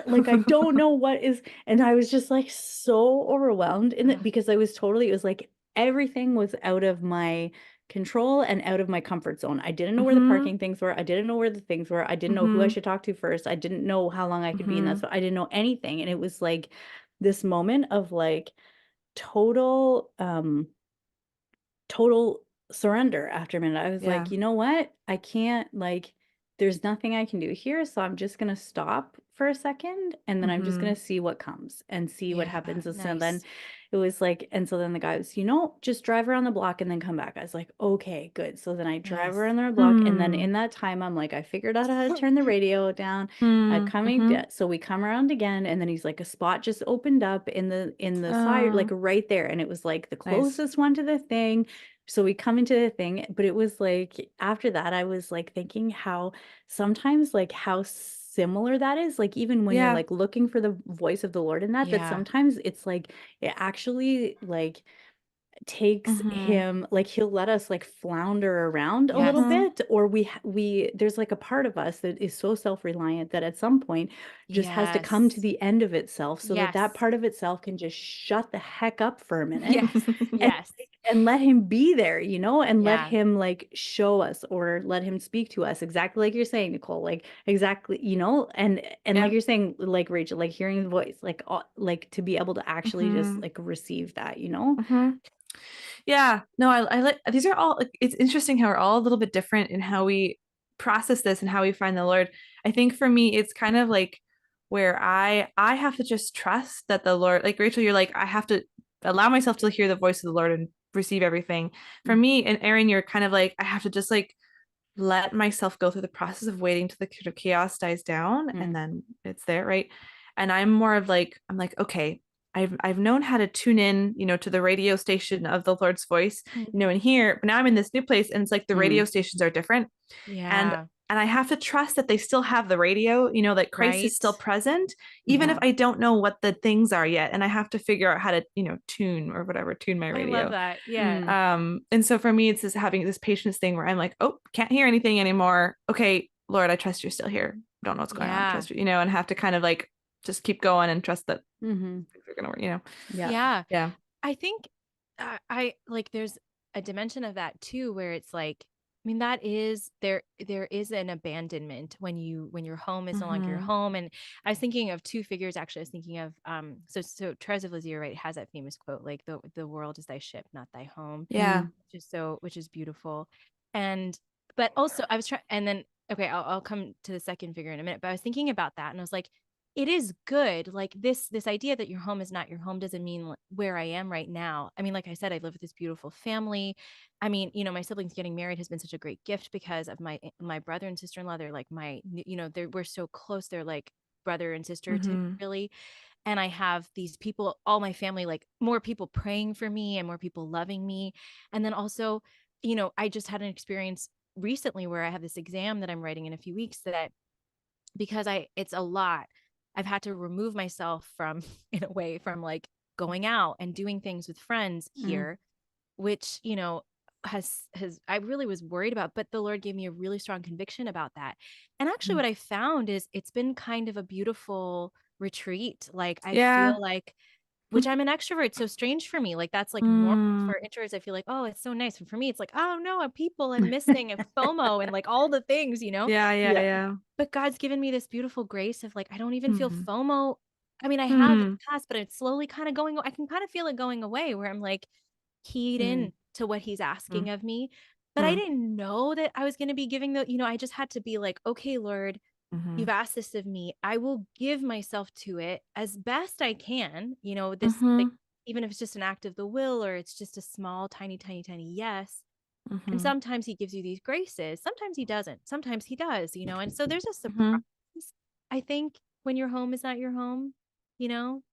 like, I don't know what is. And I was just like so overwhelmed in it, because it was like everything was out of my control and out of my comfort zone. I didn't know where the parking things were. I didn't know where the things were. I didn't know who I should talk to first. I didn't know how long I could be in that. So I didn't know anything. And it was like this moment of like total surrender after a minute. I was like, you know what? I can't, like, there's nothing I can do here. So I'm just going to stop for a second, and then I'm just going to see what comes and see what happens. And so then it was like, and so then the guy was, just drive around the block and then come back. I was like, okay, good. So then I drive around the block, and then in that time, I'm like, I figured out how to turn the radio down. So we come around again, and then he's like, a spot just opened up in the side, like right there. And it was like the closest one to the thing. So we come into the thing, but it was like, after that, I was like thinking how sometimes, like, how similar that is, like, even when you're like looking for the voice of the Lord in that sometimes it's like, it actually like takes him, like, he'll let us like flounder around a little bit, or we there's like a part of us that is so self-reliant that at some point just has to come to the end of itself, so that part of itself can just shut the heck up for a minute. And let him be there, and let him like show us, or let him speak to us, exactly like you're saying, Nicole, like exactly, and like you're saying, like Rachel, like hearing the voice, like to be able to actually just like receive that, Yeah, no, I like, these are all, it's interesting how we're all a little bit different in how we process this and how we find the Lord. I think for me, it's kind of like where I have to just trust that the Lord, like Rachel, you're like, I have to allow myself to hear the voice of the Lord and receive everything. For me, and Erin, you're kind of like, I have to just like let myself go through the process of waiting till the chaos dies down Mm. and then it's there, right? And I'm more of like, I'm like, okay, I've known how to tune in, you know, to the radio station of the Lord's voice, Mm. you know, in here, but now I'm in this new place and it's like the radio stations are different. Yeah. And I have to trust that they still have the radio, you know, that Christ is still Right. present, even if Yeah. I don't know what the things are yet. And I have to figure out how to, you know, tune or whatever, tune my I radio. love that. Yeah. Mm. And so for me, it's just having this patience thing where I'm like, oh, can't hear anything anymore. Okay, Lord, I trust you're still here. Don't know what's going on. Yeah. Trust you, you know, and have to kind of like just keep going and trust that Mhm. things are gonna work, you know. Yeah. Yeah. Yeah. I think I like there's a dimension of that too where it's like, I mean, that is there is an abandonment when your home is no longer your Mhm. home. And I was thinking of two figures actually. I was thinking of so Therese of Lisieux, right, has that famous quote, like the world is thy ship, not thy home, Yeah. which is beautiful. And but also I was trying, and then okay, I'll come to the second figure in a minute, but I was thinking about that and I was like, it is good. Like this idea that your home is not your home doesn't mean where I am right now. I mean, like I said, I live with this beautiful family. I mean, you know, my siblings getting married has been such a great gift because of my brother and sister-in-law. They're like you know, we're so close. They're like brother and sister to me, Mhm. really. And I have these people, all my family, like more people praying for me and more people loving me. And then also, you know, I just had an experience recently where I have this exam that I'm writing in a few weeks that because it's a lot. I've had to remove myself from, in a way, from like going out and doing things with friends Mm. here, which, you know, has I really was worried about, but the Lord gave me a really strong conviction about that. And actually Mm. what I found is it's been kind of a beautiful retreat. Like I Yeah. feel like which I'm an extrovert, so strange for me. Like that's like normal Mm. for introverts. I feel like, oh, it's so nice. And for me, it's like, oh no, I'm people and missing and FOMO and like all the things, you know? Yeah, yeah, Yeah. yeah. But God's given me this beautiful grace of like, I don't even feel Mhm. FOMO. I mean, I have in the Mm. past, but it's slowly kind of I can kind of feel it going away where I'm like keyed Mm. in to what he's asking Mm. of me. But I Mm. didn't know that I was going to be giving the, you know, I just had to be like, okay, Lord, you've Mhm. asked this of me. I will give myself to it as best I can. You know, this, like, Mhm. even if it's just an act of the will or it's just a small, tiny, tiny, tiny yes. And Mhm. sometimes he gives you these graces. Sometimes he doesn't. Sometimes he does, you know. And so there's a surprise, Mhm. I think, when your home is not your home, you know?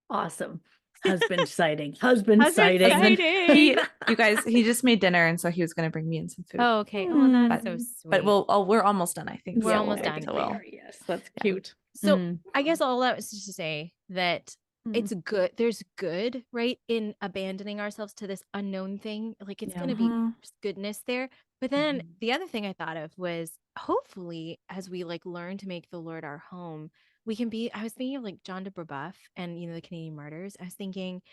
Awesome. Husband sighting. Husband Husband sighting. Husband, sighting. you guys, he just made dinner and so he was gonna bring me in some food. Oh, okay. Oh, that's so Mm. But sweet. we're almost done, I think. We're Yeah, So we'll almost make maybe it done. till we'll. bigger. Yes, that's Yeah. cute. So Mm. I guess all that was just to say that Mm. it's good. There's good, right? In abandoning ourselves to this unknown thing. Like it's Yeah. going to be Mhm. there's goodness there. But then Mhm. the other thing I thought of was hopefully as we like learn to make the Lord our home, we can be, I was thinking of like John de Brebeuf and, you know, the Canadian martyrs. I was thinking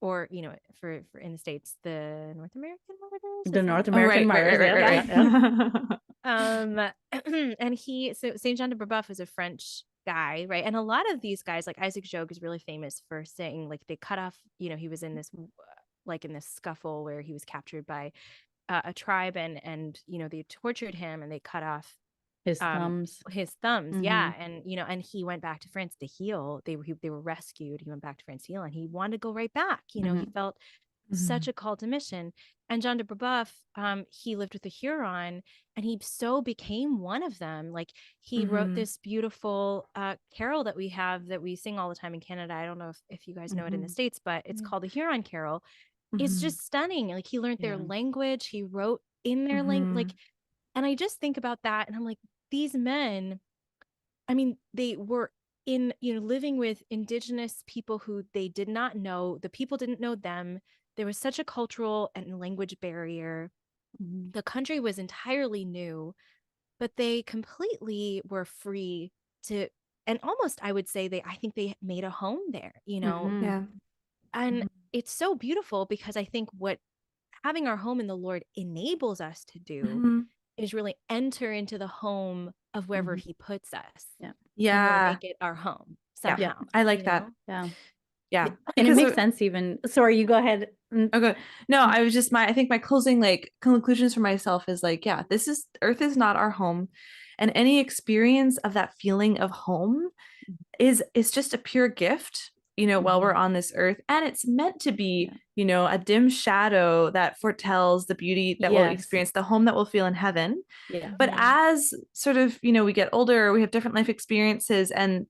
or, you know, for in the States, the North American martyrs. The Is that North Oh, American right, martyrs. right, Yeah, right, yeah, yeah. right. and so Saint John de Brebeuf is a French guy, right? And a lot of these guys, like Isaac Jogues, is really famous for saying like they cut off, you know, he was in this like in this scuffle where he was captured by a tribe and you know they tortured him and they cut off His thumbs. his thumbs, yeah. Mhm. And you know, and he went back to France to heal. They were rescued. He went back to France to heal and he wanted to go right back. You know, he Mhm. felt such Mhm. a call to mission. And John de Brebeuf, he lived with the Huron and he so became one of them. Like he wrote Mhm. this beautiful carol that we have that we sing all the time in Canada. I don't know if you guys know it in the Mhm. States, but it's Yeah. called the Huron Carol. It's Mhm. just stunning. Like he learned their Yeah. language. He wrote in their language. Mhm. Like, and I just think about that and I'm like, these men, I mean, they were in, you know, living with indigenous people who they did not know. The people didn't know them. There was such a cultural and language barrier. Mhm. The country was entirely new, but they completely were free to, and almost I would say I think they made a home there, you know, Mhm. Yeah. and Mhm. it's so beautiful because I think what having our home in the Lord enables us to do Mhm. is really enter into the home of wherever Mhm. he puts us Yeah. and really Yeah. make it our home Yeah. Yeah. somehow, I like you that. know? Yeah. Yeah. And it Because makes sense even. Sorry, you go ahead. okay. No, I was just I think my closing like conclusions for myself is like, yeah, this is Earth is not our home. And any experience of that feeling of home is just a pure gift. while we're Mhm. on this earth. And it's meant to be, Yeah. a dim shadow that foretells the beauty that we'll Yes. experience, the home that we'll feel in heaven. Yeah. But Mhm. as sort of, we get older, we have different life experiences, and,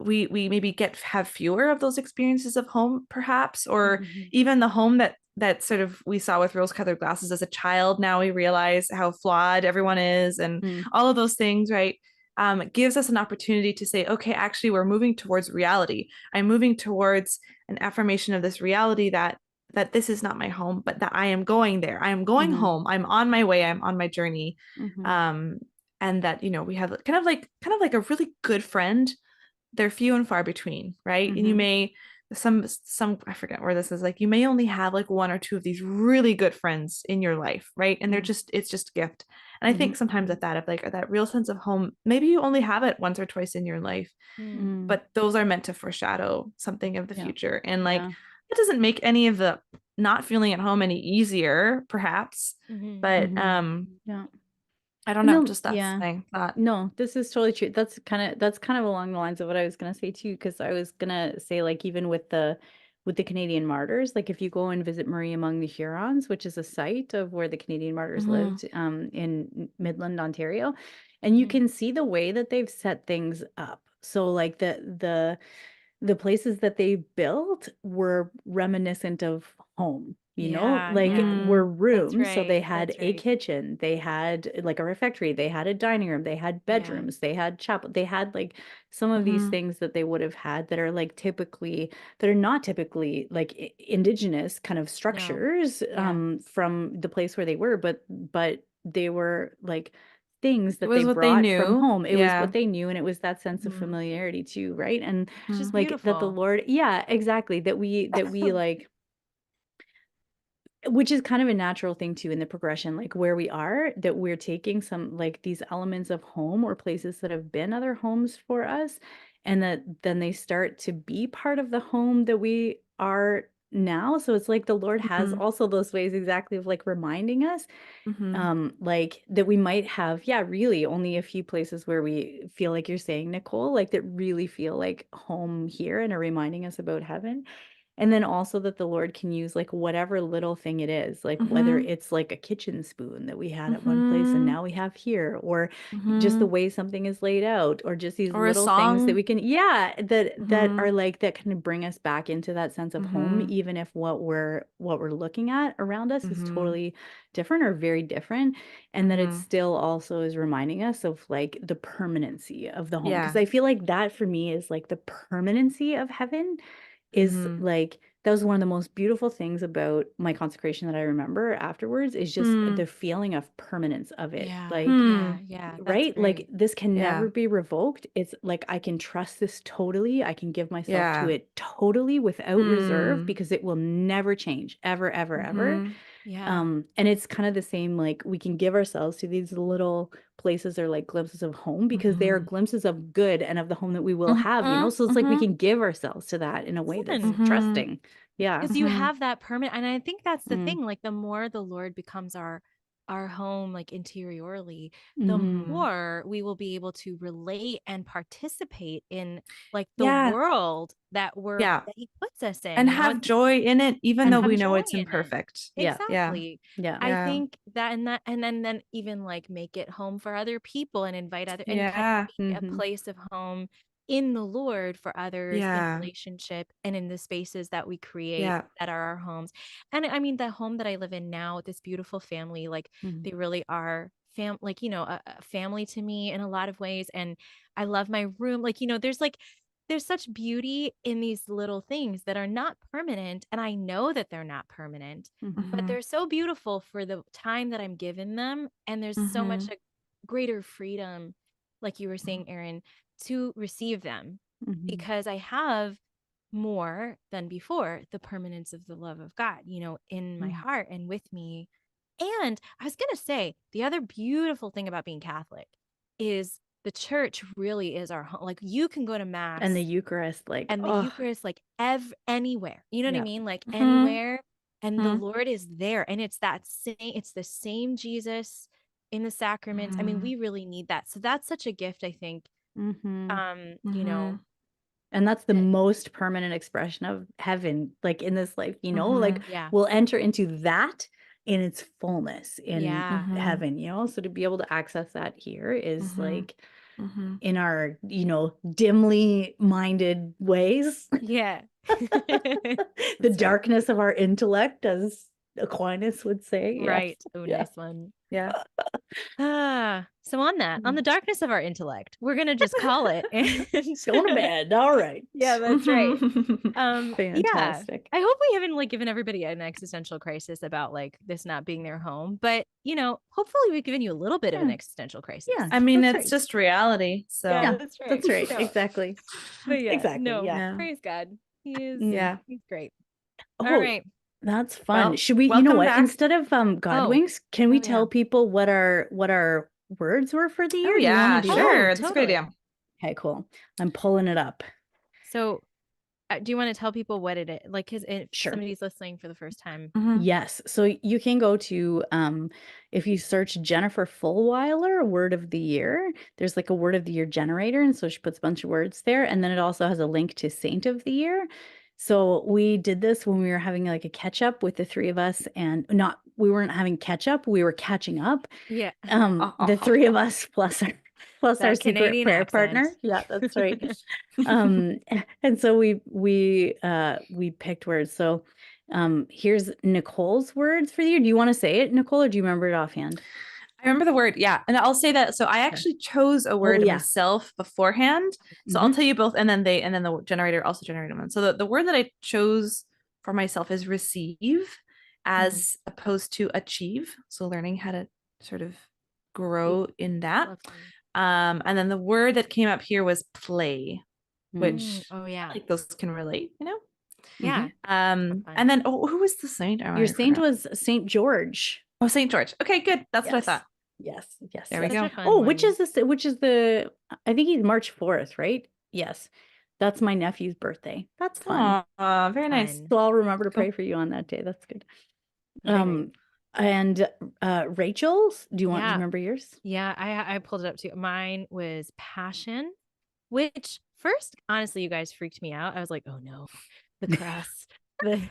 we maybe have fewer of those experiences of home, perhaps, or Mhm. even the home that sort of we saw with rose-colored glasses as a child. Now we realize how flawed everyone is, and Mm. all of those things, right? It gives us an opportunity to say, okay, actually, we're moving towards reality. I'm moving towards an affirmation of this reality that this is not my home, but that I am going there. I am going Mhm. home. I'm on my way. I'm on my journey. Mhm. And that, we have kind of like a really good friend. They're few and far between, right? And you Mhm. may some I forget where this is, like, you may only have like one or two of these really good friends in your life, right? And they're Mm. it's just a gift. And I think Mhm. sometimes at that, of like that real sense of home, maybe you only have it once or twice in your life, Mm. Mm. but those are meant to foreshadow something of the Yeah. future. And like, Yeah. it doesn't make any of the not feeling at home any easier, perhaps, Mhm. but Mhm. Yeah. I don't know, No, just that's yeah. my thought. No, this is totally true. That's kind of along the lines of what I was gonna say too, because I was gonna say, like, even with the Canadian martyrs, like if you go and visit Marie among the Hurons, which is a site of where the Canadian martyrs Mhm. lived, in Midland, Ontario, and you Mhm. can see the way that they've set things up. So like the places that they built were reminiscent of home, Yeah, like yeah. were Mm. That's rooms. So they right. had That's a right. kitchen, they had like a refectory, they had a dining room, they had Yeah. bedrooms, they had chapel, they had like some of these Mhm. things that they would have had that are like that are not typically like indigenous kind of No. structures Yeah. from the place where they were, but they were like things It that they was what they brought from knew. home. It was Yeah. what they knew, and it was that sense of Mhm. familiarity too, right? And Which is Mhm. like that the beautiful. Lord, yeah, exactly, that we like, which is kind of a natural thing too in the progression, like where we are, that we're taking some like these elements of home or places that have been other homes for us, and that then they start to be part of the home that we are now. So it's like the Lord has Mhm. also those ways exactly of like reminding us, Mhm. like that we might have, yeah, really only a few places where we feel like you're saying, Nicole, like that really feel like home here and are reminding us about heaven. And then also that the Lord can use like whatever little thing it is, like whether Mhm. it's like a kitchen spoon that we had at one place and Mhm. now we have here, or just the Mhm. way something is laid out, or just these Or a little things that song. we can, yeah, that Mhm. are like that kind of bring us back into that sense of home, Mhm. even if what we're looking at around us is Mhm. totally different or very different, and that it Mhm. still also is reminding us of like the permanency of the home. Because Yeah. I feel like that for me is like the permanency of heaven is Mhm. like that was one of the most beautiful things about my consecration that I remember afterwards, is just Hmm. the feeling of permanence of it. Yeah. Like, Hmm. Yeah. Yeah. That's right? Like great. this can never Yeah. be revoked. It's like I can trust this totally. I can give myself to Yeah. it totally without reserve, Hmm. because it will never change, ever, ever, ever. Mhm. Yeah. And it's kind of the same, like we can give ourselves to these little places or like glimpses of home, because they are Mhm. glimpses of good and of the home that we will have, Mhm. so it's like we Mhm. can give ourselves to that in a way that's Listen, Mhm. trusting. Yeah. because you Mhm. have that permanent, and I think that's the Mm. thing, like the more the Lord becomes our home, like interiorly, the Mhm. Mhm. more we will be able to relate and participate in like the Yeah. world Yeah. that he puts us in, And have it's joy in it, even And though have we have know joy it's in it. imperfect. yeah. Yeah. Exactly. Yeah. I Yeah. think that, and then even like make it home for other people and invite other, and kind of Yeah. be a Mhm. place of home in the Lord for others, in Yeah. relationship and in the spaces that we create Yeah. that are our homes. And I mean, the home that I live in now, this beautiful family, like Mhm. they really are like, a family to me in a lot of ways. And I love my room. Like, there's such beauty in these little things that are not permanent. And I know that they're not permanent, Mhm. but Mhm. they're so beautiful for the time that I'm given them. And there's so much Mhm. a greater freedom, like you were saying, Erin, to receive them, Mhm. because I have more than before the permanence of the love of God, in my Mhm. heart and with me. And I was going to say, the other beautiful thing about being Catholic is the church really is our home. Like you can go to And the mass Eucharist, like, and the oh, Eucharist, like anywhere, you know what I yeah. mean? Like Mhm. anywhere. And the Mhm. Lord is there. And it's the same Jesus in the sacraments. I mean, Mhm. we really need that. So that's such a gift, I think. Mhm. You know, Mhm. And that's the Yeah. most permanent expression of heaven, like in this life, like Yeah. we'll enter into that in its fullness in Yeah. Mhm. heaven, so to be able to access that here is Mhm. like Mhm. in our, dimly minded ways, Yeah. the That's right. darkness of our intellect, as Aquinas would say. Yes. Right. Oh, Yeah. nice one. Yeah. So on the darkness of our intellect, we're gonna just call it. And Going to bed. All right. Yeah, that's right. Yeah. Fantastic. I hope we haven't like given everybody an existential crisis about like this not being their home, but hopefully we've given you a little bit of an Yeah. existential crisis. Yeah. I mean, That's it's right. just reality. So Yeah, that's right. That's right. No. Exactly. But yeah, Exactly. no, Yeah. praise God. Yeah. He's great. Oh, All right. that's fun. Well, Should we, welcome what? back. Instead of Godwings, can we Oh, tell yeah. people what our words were for the year? Oh Do you wanna yeah, do that? sure. Oh, That's a good totally. idea. Okay, cool. I'm pulling it up. So do you want to tell people what it is? Like, because if Sure. somebody's listening for the first time. Mhm. Yes. So you can go to if you search Jennifer Fulwiler word of the year, there's like a word of the year generator, and so she puts a bunch of words there, and then it also has a link to saint of the year. So we did this when we were having like a catch up with the three of us, and we weren't having catch up, we were catching up. Yeah. The three of us plus our That secret Canadian prayer accent. partner. Yeah, that's right. And so we picked words. So here's Nicole's words for you. Do you want to say it, Nicole, or do you remember it offhand? I remember the word, yeah. And I'll say that. So I actually chose a word yeah. myself beforehand. So I'll tell you both, and then the generator also generated one. So the word that I chose for myself is receive, as opposed to achieve. So learning how to sort of grow in that. And then the word that came up here was play, which Oh yeah. like those can relate, Yeah. And then who was the saint? Your saint was Saint George. Oh, Saint George. Okay, good. That's what I Yes. thought. Yes. Yes. There we yes. go. Oh, which is the I think he's March 4th, right? Yes. That's my nephew's birthday. That's fun. Oh, very nice. Fun. So I'll remember to Cool. pray for you on that day. That's good. Great. And Rachel's, do you Yeah. remember yours? Yeah, I pulled it up too. Mine was passion, which first, honestly, you guys freaked me out. I was like, oh no, the cross, the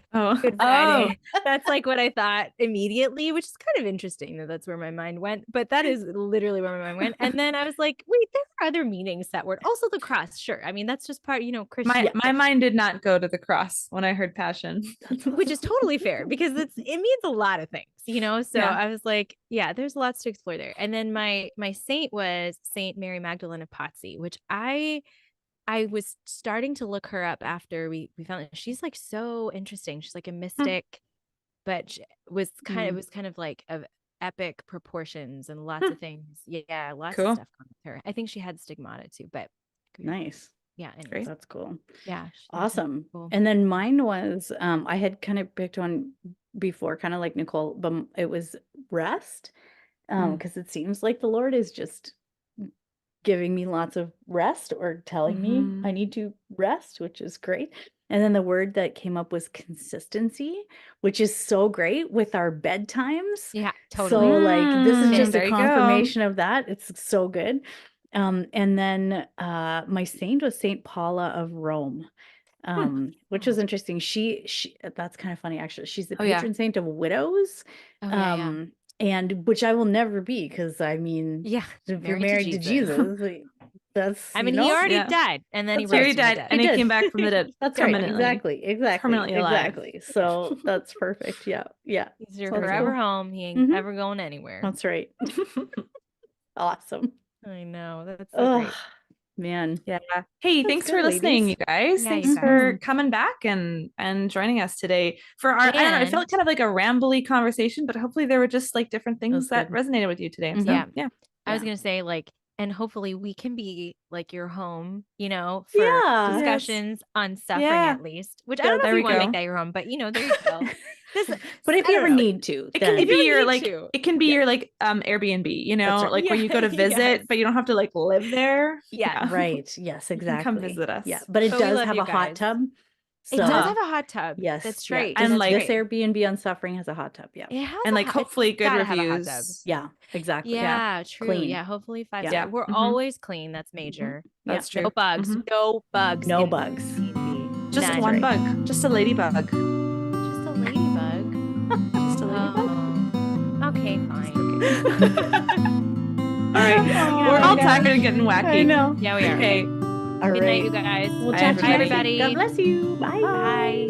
Good Friday. That's like what I thought immediately, which is kind of interesting that that's where my mind went. But that is literally where my mind went. And then I was like, wait, there are other meanings to that word. Also the cross, sure. I mean, that's just part, Christian. My mind did not go to the cross when I heard passion. Which is totally fair because it means a lot of things, So Yeah. I was like, yeah, there's lots to explore there. And then my saint was Saint Mary Magdalene of Potsy, which I was starting to look her up after we found it. She's like so interesting. She's like a mystic, but she was kind of like of epic proportions and lots of things. Yeah, lots Cool. of stuff going with her. I think she had stigmata too, but Nice. yeah, anyways. Great. That's cool. Yeah. Awesome. Cool. And then mine was I had kind of picked one before, kind of like Nicole, but it was rest. Because it seems like the Lord is just giving me lots of rest or telling me I need to rest, which is great. And then the word that came up was consistency, which is so great with our bedtimes. Yeah, totally. So like this is just There a you go. confirmation of that. It's so good. And then my saint was Saint Paula of Rome. Which was interesting. She that's kind of funny actually. She's the Oh, yeah. patron saint of widows. Oh, yeah. And which I will never be, because I mean, Yeah. if you're married to Jesus, like, that's I mean, he already Yeah. died and then That's he right. rose He from the died dead. and He he did. came back from the dead. That's right. Permanently. Exactly. Permanently alive. Exactly. So that's perfect. Yeah. Yeah. He's your That's forever cool. home. He ain't Mhm. ever going anywhere. That's right. Awesome. I know. That's so Oh great. man. Yeah. Hey, thanks good, for listening, ladies. you guys. Yeah, Thanks you for guys. coming back and joining us today for our, I don't know, it felt And- kind of like a rambly conversation, but hopefully there were just like different things was that good. resonated with you today. So Yeah. yeah. I was Yeah. going to say and hopefully we can be like your home, for Yeah. discussions on suffering Yeah. at least, which I Yeah, don't know there if we you want to go. make that your home, but there you go. But if I you don't ever know. need to, It can then be you your need like to. it can be your like Airbnb, right. like when you go to Yeah, visit, yes. but you don't have to like live there. Yeah. right. Yes, You can exactly. come visit us. Yeah. But it But we does love have you a hot guys. tub. It does So, have a hot tub. yes, That's yeah, right. And, this- like- this Airbnb on Suffering has a hot tub. Yeah, it has And a like hot- hopefully it's good gotta have a hot tub. reviews. yeah, exactly. Yeah, true. Clean. Yeah, hopefully 5 Yeah. stars. Yeah. We're Mhm. always clean. That's major. That's Yeah. true. No bugs. Mhm. No bugs. No in bugs. Airbnb. Just None. one bug. Just a ladybug. Just a ladybug. Just a ladybug. Okay, fine. All right. Oh, We're all God. tired and getting wacky. I know. Yeah, we are. Okay. All Good night, you guys. We'll Bye, chat to you everybody. next week. God bless you. Bye. Bye.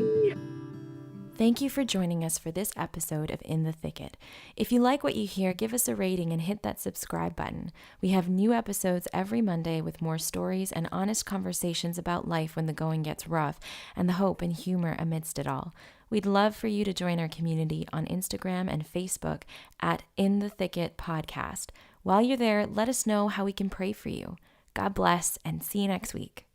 Thank you for joining us for this episode of In the Thicket. If you like what you hear, give us a rating and hit that subscribe button. We have new episodes every Monday with more stories and honest conversations about life when the going gets rough and the hope and humor amidst it all. We'd love for you to join our community on Instagram and Facebook at In the Thicket Podcast. While you're there, let us know how we can pray for you. God bless and see you next week.